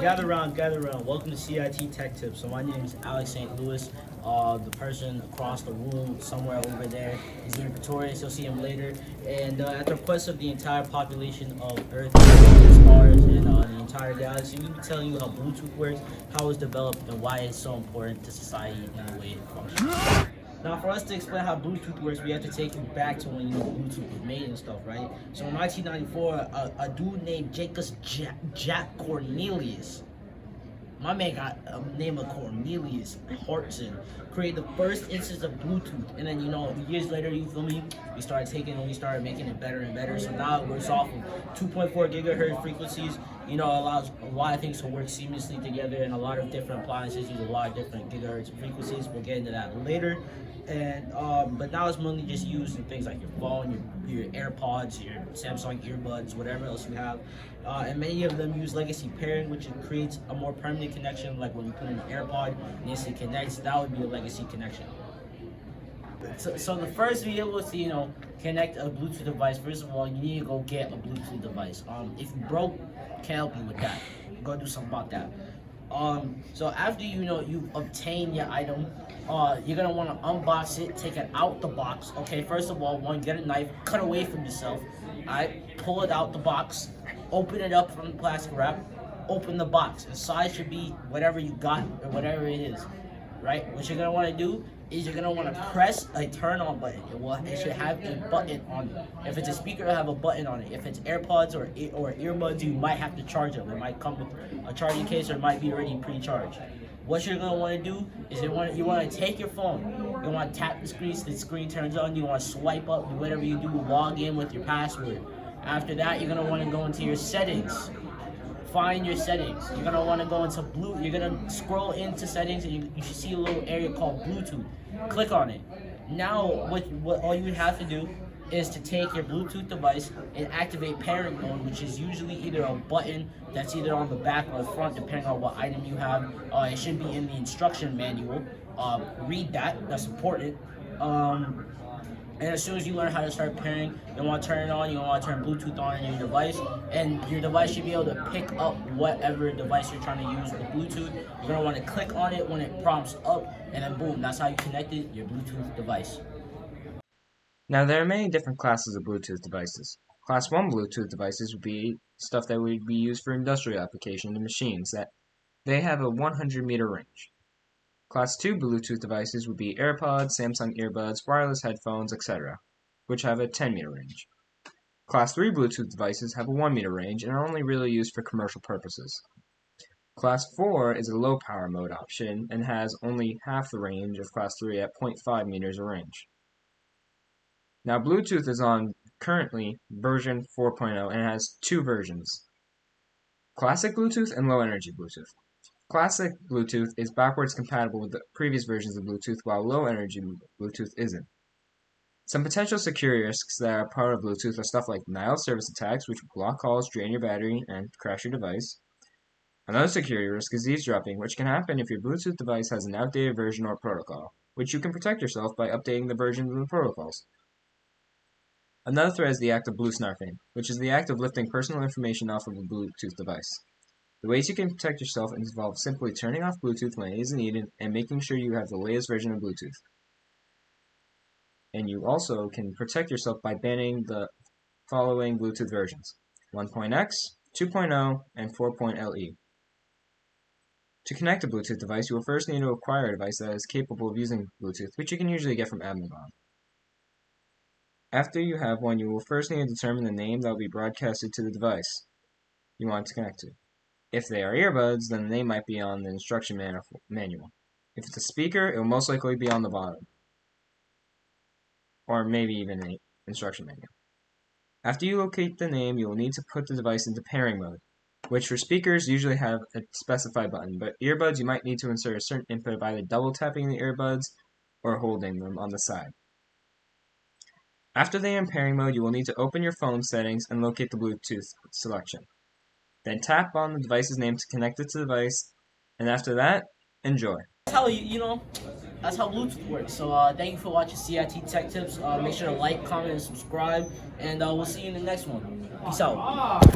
gather around, gather around. Welcome to CIT Tech Tips. So my name is Alex St. Louis. The person across the room, somewhere over there, is named Pretorius. You'll see him later. And at the request of the entire population of Earth, stars, and the entire galaxy, we'll be telling you how Bluetooth works, how it's developed, and why it's so important to society and the way it functions. Now, for us to explain how Bluetooth works, we have to take you back to when Bluetooth was made and stuff, right? So in 1994, a dude named Jack Cornelius, my man got a name of Cornelius Hartson, created the first instance of Bluetooth, and then years later, you feel me? We started making it better and better. So now it works off of 2.4 gigahertz frequencies. Allows a lot of things to work seamlessly together, and a lot of different appliances use a lot of different gigahertz frequencies. We'll get into that later. And but now it's mainly just used in things like your phone, your AirPods, your Samsung earbuds, whatever else you have. And many of them use legacy pairing, which creates a more permanent connection. Like when you put in an AirPod and it connects, that would be a legacy connection. So the first to be able to connect a Bluetooth device, first of all, you need to go get a Bluetooth device. If you broke, can't help you with that. Go do something about that. So after you obtain your item, you're gonna want to unbox it, take it out the box. Okay, first of all, get a knife, cut away from yourself. Alright, pull it out the box, open it up from the plastic wrap, open the box. Inside should be whatever you got or whatever it is. Right? What you're gonna want to do is you're gonna want to press a turn on button. It should have a button on it. If it's a speaker, it'll have a button on it. If it's AirPods or earbuds, you might have to charge them. It might come with a charging case, or it might be already pre-charged. What you're gonna want to do is you want to take your phone. You want to tap the screen so the screen turns on. You want to swipe up, whatever you do, log in with your password. After that, you're gonna want to go into your settings. Find your settings. You're gonna want to go into You're gonna scroll into settings, and you should see a little area called Bluetooth. Click on it. Now, what all you would have to do is to take your Bluetooth device and activate pairing mode, which is usually either a button that's either on the back or the front, depending on what item you have. It should be in the instruction manual. Read that. That's important. And as soon as you learn how to start pairing, you want to turn it on, you want to turn Bluetooth on in your device, and your device should be able to pick up whatever device you're trying to use with Bluetooth. You're going to want to click on it when it prompts up, and then boom, that's how you connected your Bluetooth device. Now, there are many different classes of Bluetooth devices. Class 1 Bluetooth devices would be stuff that would be used for industrial applications and machines that they have a 100-meter range. Class 2 Bluetooth devices would be AirPods, Samsung earbuds, wireless headphones, etc., which have a 10-meter range. Class 3 Bluetooth devices have a 1-meter range and are only really used for commercial purposes. Class 4 is a low-power mode option and has only half the range of Class 3 at 0.5 meters of range. Now, Bluetooth is on currently version 4.0 and has two versions: Classic Bluetooth and Low Energy Bluetooth. Classic Bluetooth is backwards compatible with the previous versions of Bluetooth, while Low Energy Bluetooth isn't. Some potential security risks that are part of Bluetooth are stuff like denial of service attacks, which block calls, drain your battery, and crash your device. Another security risk is eavesdropping, which can happen if your Bluetooth device has an outdated version or protocol, which you can protect yourself by updating the versions of the protocols. Another threat is the act of BlueSnarfing, which is the act of lifting personal information off of a Bluetooth device. The ways you can protect yourself involve simply turning off Bluetooth when it isn't needed and making sure you have the latest version of Bluetooth. And you also can protect yourself by banning the following Bluetooth versions: 1.x, 2.0, and 4.LE. To connect a Bluetooth device, you will first need to acquire a device that is capable of using Bluetooth, which you can usually get from Amazon. After you have one, you will first need to determine the name that will be broadcasted to the device you want to connect to. If they are earbuds, then the name might be on the instruction manual. If it's a speaker, it will most likely be on the bottom, or maybe even an instruction manual. After you locate the name, you will need to put the device into pairing mode, which for speakers usually have a specified button, but earbuds you might need to insert a certain input by either double tapping the earbuds or holding them on the side. After they are in pairing mode, you will need to open your phone settings and locate the Bluetooth selection. Then tap on the device's name to connect it to the device, and after that, enjoy. That's how that's how Bluetooth works. So thank you for watching CIT Tech Tips. Make sure to like, comment, and subscribe, and we'll see you in the next one. Peace out.